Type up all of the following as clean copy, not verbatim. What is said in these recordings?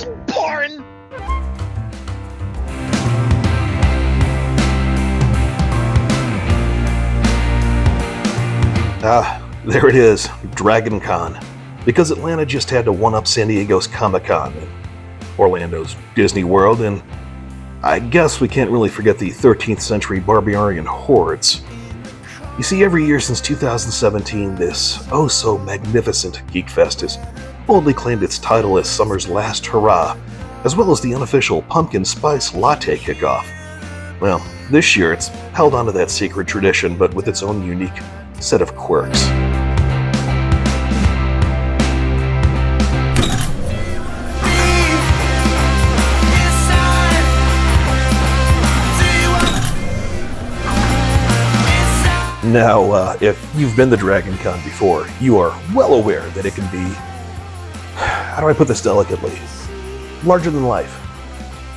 Splorin! There it is, DragonCon. Because Atlanta just had to one-up San Diego's Comic-Con and Orlando's Disney World, and I guess we can't really forget the 13th century barbarian hordes. You see, every year since 2017, this oh-so-magnificent Geek Fest has boldly claimed its title as summer's last hurrah, as well as the unofficial pumpkin spice latte kickoff. Well, this year it's held onto that secret tradition, but with its own unique set of quirks. Now, if you've been to DragonCon before, you are well aware that it can be, how do I put this delicately, larger than life.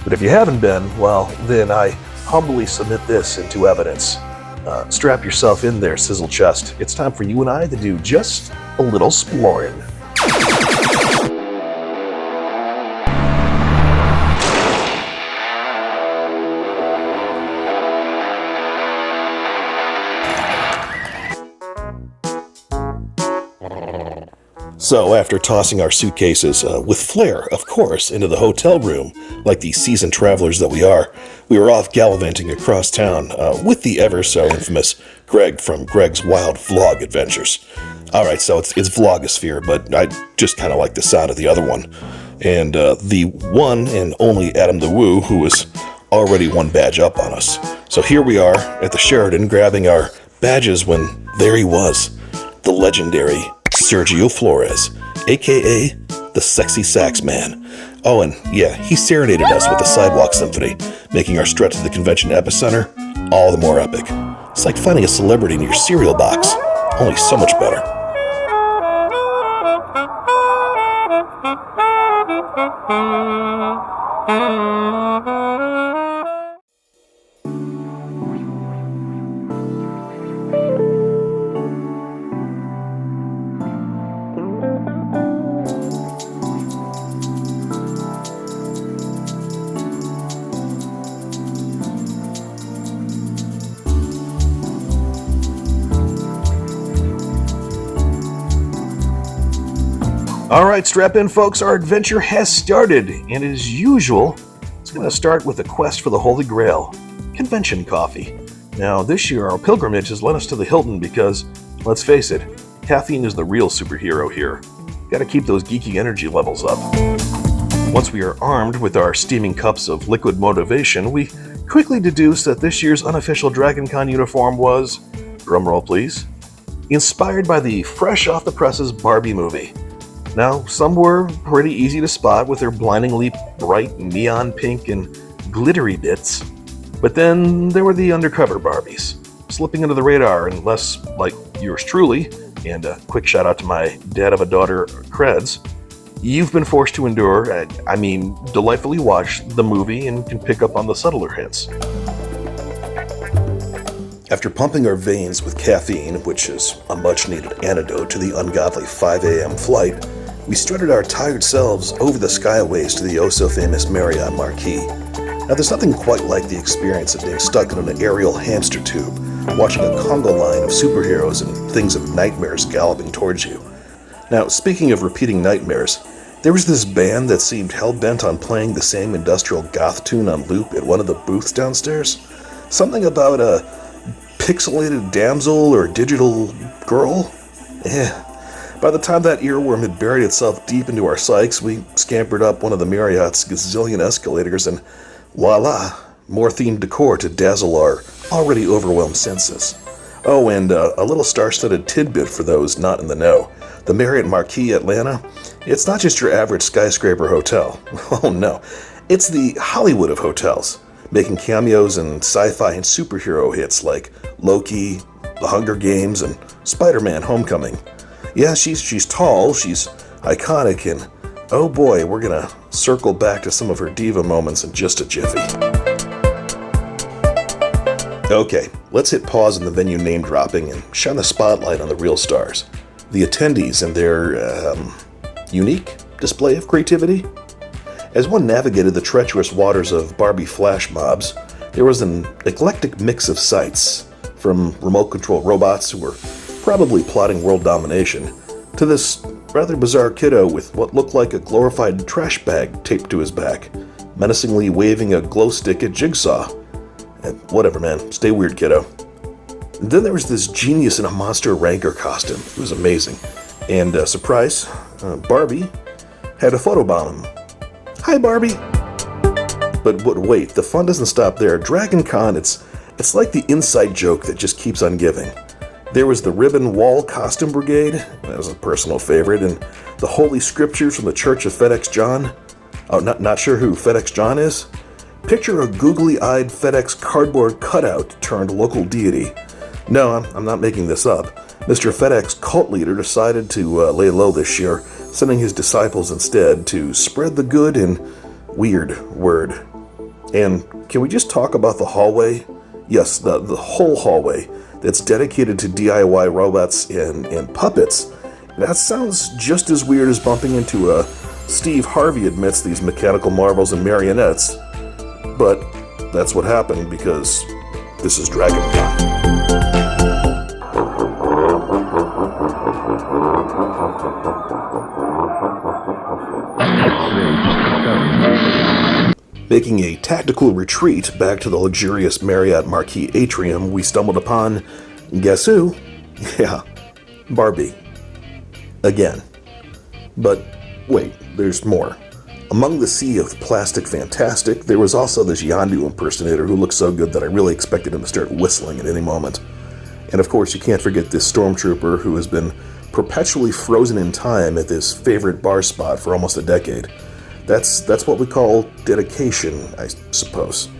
But if you haven't been, well, then I humbly submit this into evidence. Strap yourself in there, sizzle chest. It's time for you and I to do just a little Splorin. So, after tossing our suitcases, with flair, of course, into the hotel room, like the seasoned travelers that we are, we were off gallivanting across town with the ever-so-infamous Greg from Greg's Wild Vlog Adventures. Alright, so it's Vlogosphere, but I just kind of like the sound of the other one. And the one and only Adam the Woo, who was already one badge up on us. So here we are at the Sheraton grabbing our badges when there he was, the legendary Sergio Flores, aka the Sexy Sax Man. Oh, and yeah, he serenaded us with the Sidewalk Symphony, making our strut to the convention epicenter all the more epic. It's like finding a celebrity in your cereal box, only so much better. Alright, strap in folks, our adventure has started, and as usual, it's going to start with a quest for the Holy Grail, convention coffee. Now, this year our pilgrimage has led us to the Hilton because, let's face it, caffeine is the real superhero here. Gotta keep those geeky energy levels up. Once we are armed with our steaming cups of liquid motivation, we quickly deduce that this year's unofficial DragonCon uniform was, drumroll please, inspired by the fresh-off-the-presses Barbie movie. Now, some were pretty easy to spot with their blindingly bright neon pink and glittery bits, but then there were the undercover Barbies, slipping under the radar unless, like yours truly, and a quick shout out to my dad of a daughter, Creds, you've been forced to endure, delightfully watch the movie and can pick up on the subtler hints. After pumping our veins with caffeine, which is a much-needed antidote to the ungodly 5 a.m. flight, we strutted our tired selves over the skyways to the oh-so-famous Marriott marquee. Now, there's nothing quite like the experience of being stuck in an aerial hamster tube, watching a Congo line of superheroes and things of nightmares galloping towards you. Now, speaking of repeating nightmares, there was this band that seemed hell-bent on playing the same industrial goth tune on loop at one of the booths downstairs. Something about a pixelated damsel or digital girl? By the time that earworm had buried itself deep into our psyches, we scampered up one of the Marriott's gazillion escalators and voila, more themed decor to dazzle our already overwhelmed senses. Oh, and a little star-studded tidbit for those not in the know. The Marriott Marquis Atlanta, it's not just your average skyscraper hotel. Oh no, it's the Hollywood of hotels, making cameos in sci-fi and superhero hits like Loki, The Hunger Games, and Spider-Man Homecoming. Yeah, she's tall, she's iconic, and oh boy, we're gonna circle back to some of her diva moments in just a jiffy. Okay, let's hit pause on the venue name dropping and shine the spotlight on the real stars, the attendees and their unique display of creativity. As one navigated the treacherous waters of Barbie flash mobs, there was an eclectic mix of sights, from remote-control robots who were probably plotting world domination, to this rather bizarre kiddo with what looked like a glorified trash bag taped to his back, menacingly waving a glow stick at Jigsaw. Whatever, man. Stay weird, kiddo. And then there was this genius in a monster Rancor costume. It was amazing. And, surprise, Barbie had a photobomb him. Hi, Barbie! But wait, the fun doesn't stop there. DragonCon, it's like the inside joke that just keeps on giving. There was the Ribbon Wall Costume Brigade, that was a personal favorite, and the Holy Scriptures from the Church of FedEx John. Oh, not sure who FedEx John is? Picture a googly-eyed FedEx cardboard cutout turned local deity. No, I'm not making this up. Mr. FedEx cult leader decided to lay low this year, sending his disciples instead to spread the good and weird word. And can we just talk about the hallway? Yes, the whole hallway that's dedicated to DIY robots and puppets. That sounds just as weird as bumping into a Steve Harvey admits these mechanical marvels and marionettes. But that's what happened because this is DragonCon. Making a tactical retreat back to the luxurious Marriott Marquis atrium, we stumbled upon, guess who? Yeah, Barbie. Again. But wait, there's more. Among the sea of plastic fantastic, there was also this Yondu impersonator who looked so good that I really expected him to start whistling at any moment. And of course, you can't forget this stormtrooper who has been perpetually frozen in time at this favorite bar spot for almost a decade. That's what we call dedication, I suppose.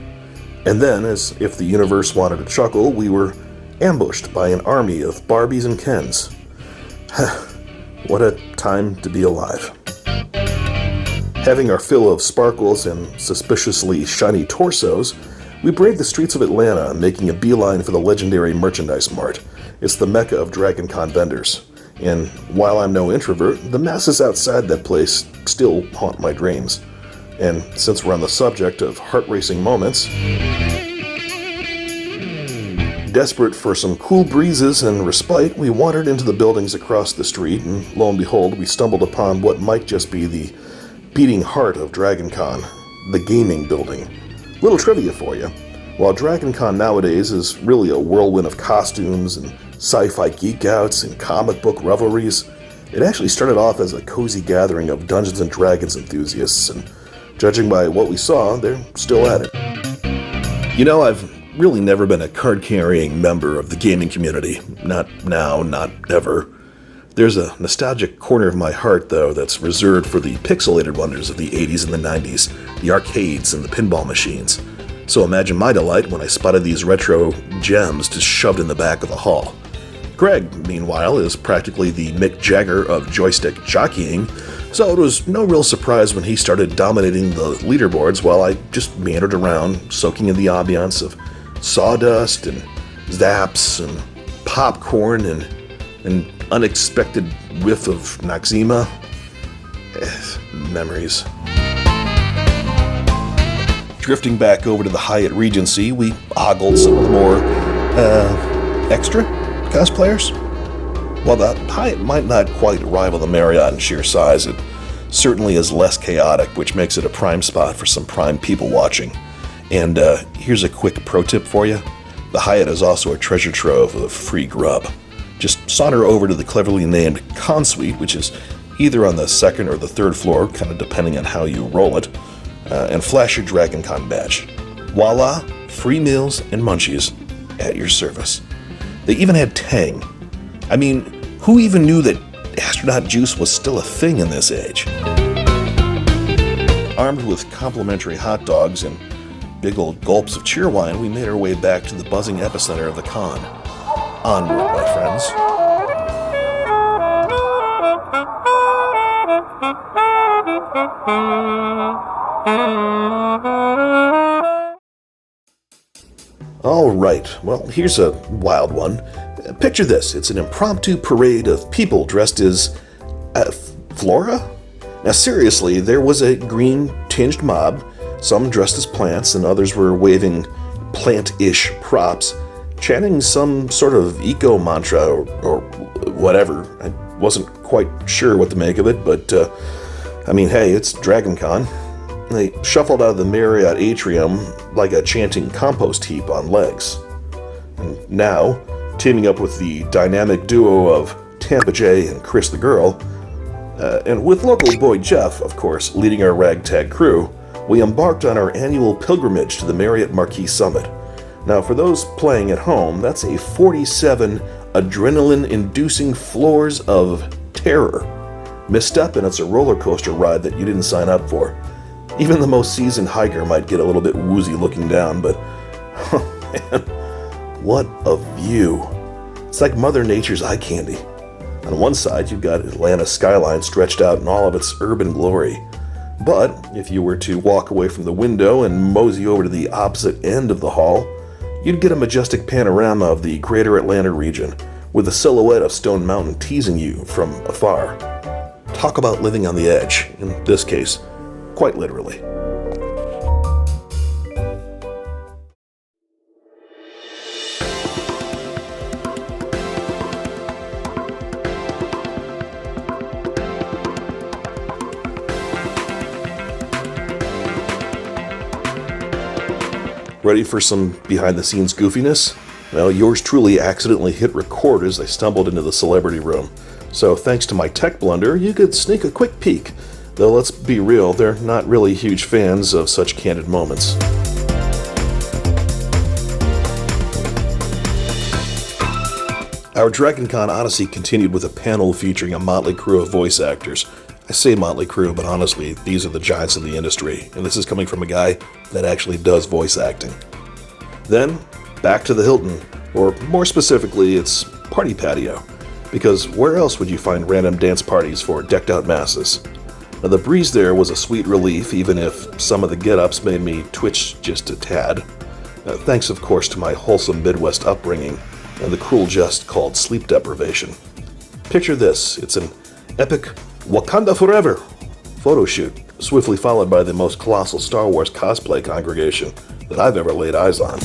And then, as if the universe wanted to chuckle, we were ambushed by an army of Barbies and Kens. What a time to be alive. Having our fill of sparkles and suspiciously shiny torsos, we braved the streets of Atlanta, making a beeline for the legendary Merchandise Mart. It's the mecca of DragonCon vendors. And while I'm no introvert, the masses outside that place still haunt my dreams. And since we're on the subject of heart-racing moments, desperate for some cool breezes and respite, we wandered into the buildings across the street, and lo and behold, we stumbled upon what might just be the beating heart of DragonCon, the gaming building. Little trivia for you. While DragonCon nowadays is really a whirlwind of costumes and sci-fi geek-outs and comic book revelries, it actually started off as a cozy gathering of Dungeons & Dragons enthusiasts, and judging by what we saw, they're still at it. You know, I've really never been a card-carrying member of the gaming community. Not now, not ever. There's a nostalgic corner of my heart, though, that's reserved for the pixelated wonders of the 80s and the 90s, the arcades and the pinball machines. So imagine my delight when I spotted these retro gems just shoved in the back of the hall. Greg, meanwhile, is practically the Mick Jagger of joystick jockeying, so it was no real surprise when he started dominating the leaderboards while I just meandered around, soaking in the ambiance of sawdust and zaps and popcorn and an unexpected whiff of Noxzema. Memories. Drifting back over to the Hyatt Regency, we ogled some of the more, extra cosplayers. While the Hyatt might not quite rival the Marriott in sheer size, it certainly is less chaotic, which makes it a prime spot for some prime people watching. And here's a quick pro tip for you. The Hyatt is also a treasure trove of free grub. Just saunter over to the cleverly named Con Suite, which is either on the second or the third floor, kind of depending on how you roll it, and flash your DragonCon badge. Voila, free meals and munchies at your service. They even had Tang. I mean, who even knew that astronaut juice was still a thing in this age? Armed with complimentary hot dogs and big old gulps of cheerwine, we made our way back to the buzzing epicenter of the con. Onward, my friends. All right, well, here's a wild one. Picture this. It's an impromptu parade of people dressed as flora? Now seriously, there was a green-tinged mob, some dressed as plants and others were waving plant-ish props, chanting some sort of eco-mantra or whatever. I wasn't quite sure what to make of it, but hey, it's DragonCon. They shuffled out of the Marriott atrium like a chanting compost heap on legs. And now, teaming up with the dynamic duo of Tampa J and Chris the Girl, and with local boy Jeff, of course, leading our ragtag crew, we embarked on our annual pilgrimage to the Marriott Marquis Summit. Now, for those playing at home, that's a 47 adrenaline-inducing floors of terror. Misstep and it's a roller coaster ride that you didn't sign up for. Even the most seasoned hiker might get a little bit woozy looking down, but oh man, what a view. It's like Mother Nature's eye candy. On one side, you've got Atlanta's skyline stretched out in all of its urban glory. But if you were to walk away from the window and mosey over to the opposite end of the hall, you'd get a majestic panorama of the greater Atlanta region, with the silhouette of Stone Mountain teasing you from afar. Talk about living on the edge, in this case, quite literally. Ready for some behind-the-scenes goofiness? Well, yours truly accidentally hit record as I stumbled into the celebrity room. So thanks to my tech blunder, you could sneak a quick peek. Though let's be real, they're not really huge fans of such candid moments. Our DragonCon Odyssey continued with a panel featuring a motley crew of voice actors. I say motley crew, but honestly, these are the giants of the industry, and this is coming from a guy that actually does voice acting. Then, back to the Hilton, or more specifically, its party patio, because where else would you find random dance parties for decked-out masses? Now, the breeze there was a sweet relief, even if some of the get-ups made me twitch just a tad. Thanks, of course, to my wholesome Midwest upbringing and the cruel jest called sleep deprivation. Picture this, it's an epic Wakanda Forever photo shoot, swiftly followed by the most colossal Star Wars cosplay congregation that I've ever laid eyes on.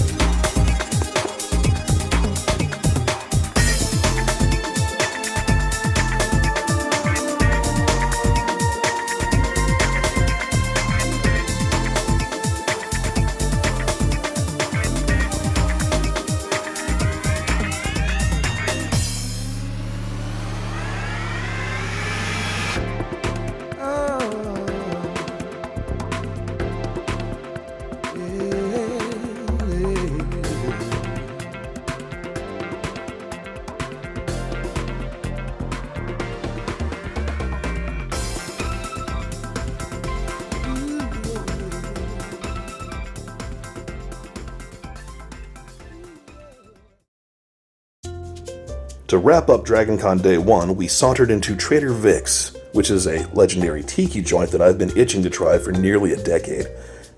To wrap up DragonCon Day 1, we sauntered into Trader Vic's, which is a legendary tiki joint that I've been itching to try for nearly a decade.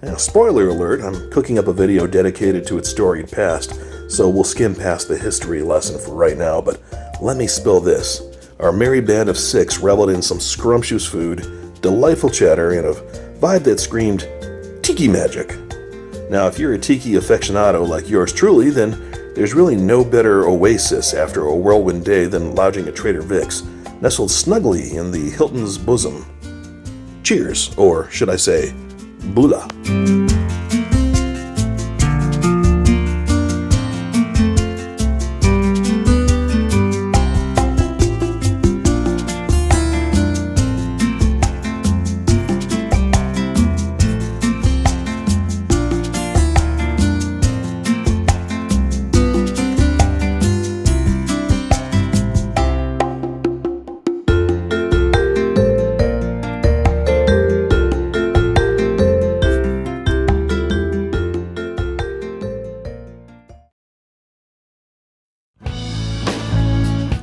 Now, spoiler alert, I'm cooking up a video dedicated to its storied past, so we'll skim past the history lesson for right now, but let me spill this. Our merry band of 6 reveled in some scrumptious food, delightful chatter, and a vibe that screamed tiki magic. Now, if you're a tiki aficionado like yours truly, then there's really no better oasis after a whirlwind day than lounging at Trader Vic's, nestled snugly in the Hilton's bosom. Cheers, or should I say, bula.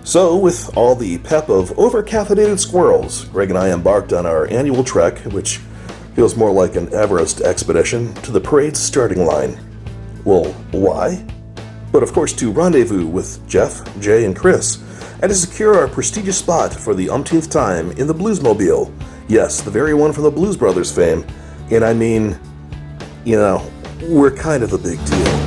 So, with all the pep of over-caffeinated squirrels, Greg and I embarked on our annual trek, which feels more like an Everest expedition, to the parade's starting line. Well, why? But of course to rendezvous with Jeff, Jay, and Chris, and to secure our prestigious spot for the umpteenth time in the Bluesmobile, Yes, the very one from the Blues Brothers fame. And I mean, we're kind of a big deal.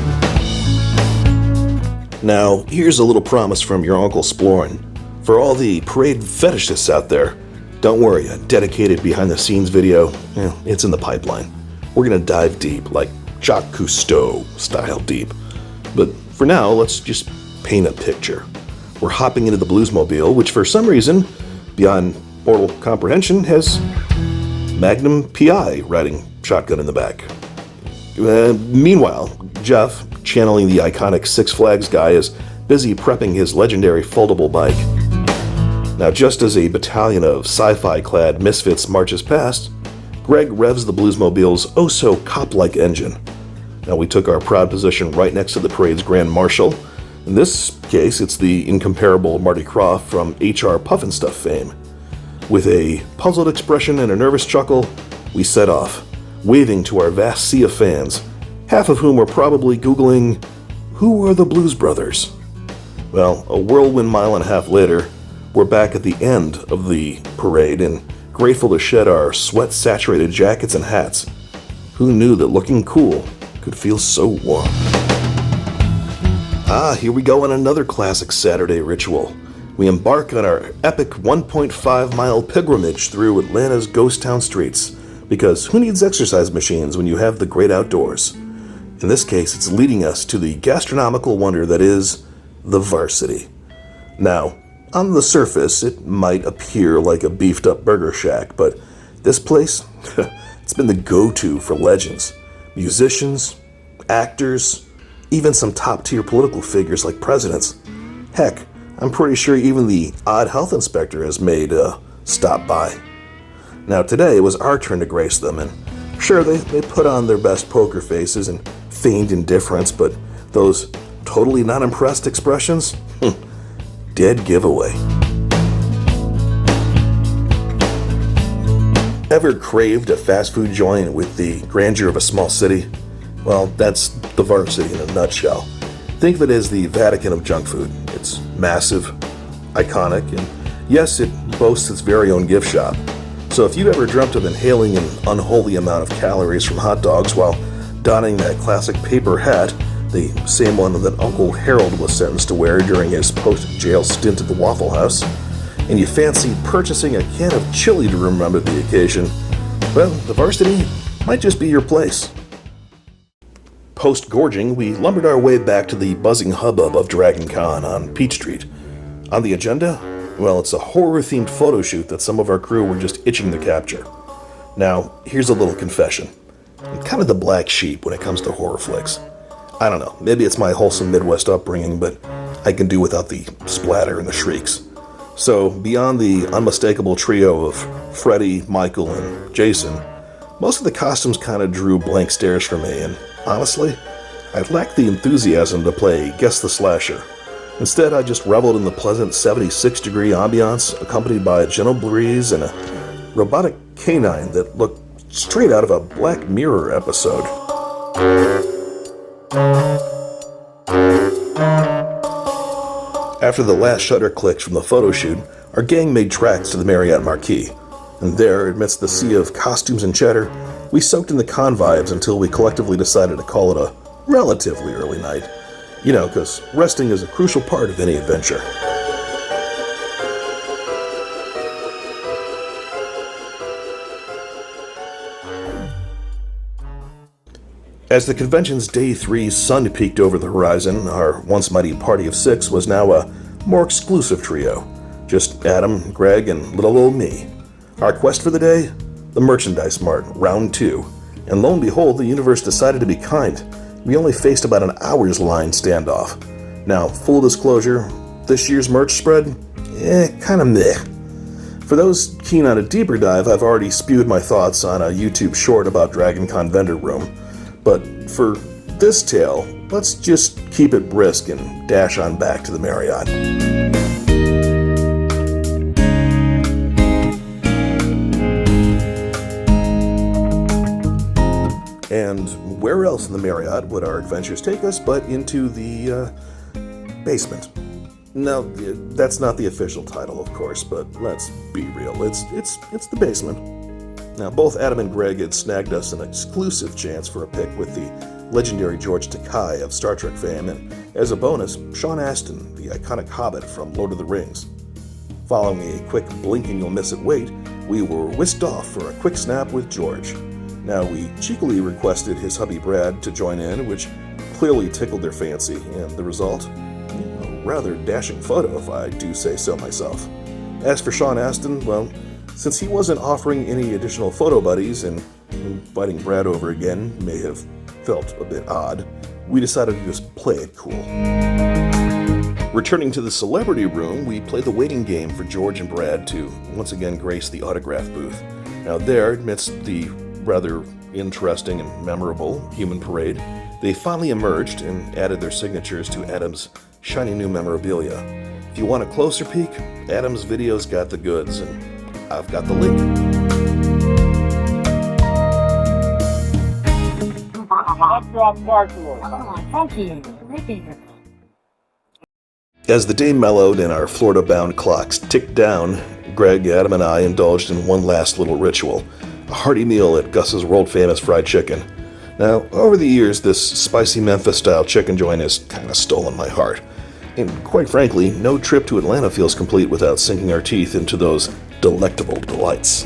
Now, here's a little promise from your Uncle Splorin. For all the parade fetishists out there, don't worry, a dedicated behind-the-scenes video, it's in the pipeline. We're gonna dive deep, like Jacques Cousteau style deep. But for now, let's just paint a picture. We're hopping into the Bluesmobile, which for some reason, beyond mortal comprehension, has Magnum PI riding shotgun in the back. Meanwhile, Jeff, channeling the iconic Six Flags guy, is busy prepping his legendary foldable bike. Now, just as a battalion of sci-fi clad misfits marches past, Greg revs the Bluesmobile's oh-so-cop-like engine. Now, we took our proud position right next to the parade's Grand Marshal. In this case, it's the incomparable Marty Krofft from HR Pufnstuf fame. With a puzzled expression and a nervous chuckle, we set off, waving to our vast sea of fans, half of whom were probably Googling, "Who are the Blues Brothers?" Well, a whirlwind mile and a half later, we're back at the end of the parade and grateful to shed our sweat-saturated jackets and hats. Who knew that looking cool could feel so warm? Here we go on another classic Saturday ritual. We embark on our epic 1.5-mile pilgrimage through Atlanta's ghost town streets, because who needs exercise machines when you have the great outdoors? In this case, it's leading us to the gastronomical wonder that is the Varsity. Now, on the surface, it might appear like a beefed-up burger shack, but this place, it's been the go-to for legends, musicians, actors, even some top-tier political figures like presidents. Heck, I'm pretty sure even the odd health inspector has made a stop by. Now today it was our turn to grace them, and sure, they put on their best poker faces and feigned indifference, but those totally not impressed expressions? Dead giveaway. Ever craved a fast food joint with the grandeur of a small city? Well, that's the Varsity in a nutshell. Think of it as the Vatican of junk food. It's massive, iconic, and yes, it boasts its very own gift shop. So if you ever dreamt of inhaling an unholy amount of calories from hot dogs while donning that classic paper hat, the same one that Uncle Harold was sentenced to wear during his post-jail stint at the Waffle House, and you fancied purchasing a can of chili to remember the occasion, well, the Varsity might just be your place. Post-gorging, we lumbered our way back to the buzzing hubbub of DragonCon on Peach Street. On the agenda, well, it's a horror-themed photo shoot that some of our crew were just itching to capture. Now, here's a little confession. I'm kind of the black sheep when it comes to horror flicks. I don't know, maybe it's my wholesome Midwest upbringing, but I can do without the splatter and the shrieks. So, beyond the unmistakable trio of Freddy, Michael, and Jason, most of the costumes kind of drew blank stares for me, and honestly, I lacked the enthusiasm to play Guess the Slasher. Instead, I just reveled in the pleasant 76-degree ambiance, accompanied by a gentle breeze and a robotic canine that looked straight out of a Black Mirror episode. After the last shutter clicked from the photo shoot, our gang made tracks to the Marriott marquee. And there, amidst the sea of costumes and cheddar, we soaked in the con vibes until we collectively decided to call it a relatively early night. You know, because resting is a crucial part of any adventure. As the convention's Day 3 sun peeked over the horizon, our once mighty party of 6 was now a more exclusive trio. Just Adam, Greg, and little old me. Our quest for the day? The Merchandise Mart, round 2. And lo and behold, the universe decided to be kind. We only faced about an hour's line standoff. Now, full disclosure, this year's merch spread? Kinda meh. For those keen on a deeper dive, I've already spewed my thoughts on a YouTube short about DragonCon vendor room. But for this tale, let's just keep it brisk and dash on back to the Marriott. And where else in the Marriott would our adventures take us but into the basement? No, that's not the official title, of course, but let's be real. It's the basement. Now, both Adam and Greg had snagged us an exclusive chance for a pic with the legendary George Takei of Star Trek fame, and as a bonus, Sean Astin, the iconic Hobbit from Lord of the Rings. Following a quick blink and you'll miss it wait, we were whisked off for a quick snap with George. Now, we cheekily requested his hubby Brad to join in, which clearly tickled their fancy, and the result? A rather dashing photo, if I do say so myself. As for Sean Astin, well, since he wasn't offering any additional photo buddies and inviting Brad over again may have felt a bit odd, we decided to just play it cool. Returning to the celebrity room, we played the waiting game for George and Brad to once again grace the autograph booth. Now there, amidst the rather interesting and memorable human parade, they finally emerged and added their signatures to Adam's shiny new memorabilia. If you want a closer peek, Adam's video's got the goods, and I've got the link. As the day mellowed and our Florida-bound clocks ticked down, Greg, Adam, and I indulged in one last little ritual, a hearty meal at Gus's world-famous fried chicken. Now, over the years, this spicy Memphis-style chicken joint has kind of stolen my heart. And quite frankly, no trip to Atlanta feels complete without sinking our teeth into those delectable delights.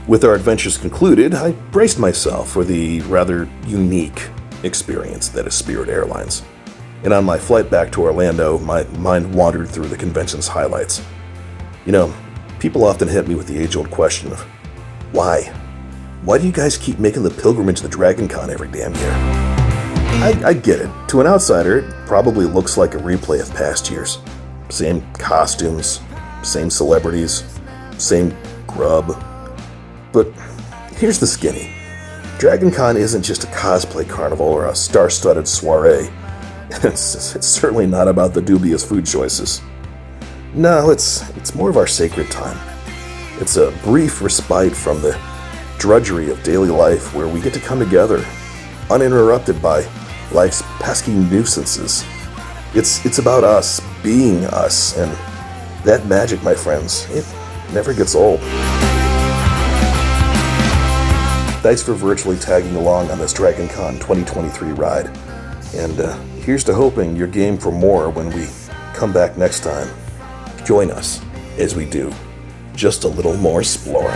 With our adventures concluded, I braced myself for the rather unique experience that is Spirit Airlines. And on my flight back to Orlando, my mind wandered through the convention's highlights. You know, people often hit me with the age-old question of, why? Why do you guys keep making the pilgrimage to DragonCon every damn year? I get it. To an outsider, it probably looks like a replay of past years. Same costumes, same celebrities, same grub. But here's the skinny. DragonCon isn't just a cosplay carnival or a star-studded soiree. It's certainly not about the dubious food choices. No, it's more of our sacred time. It's a brief respite from the drudgery of daily life where we get to come together, uninterrupted by life's pesky nuisances. It's about us being us, and that magic, my friends, it never gets old. Thanks for virtually tagging along on this DragonCon 2023 ride. And here's to hoping you're game for more when we come back next time. Join us as we do just a little more Splorin.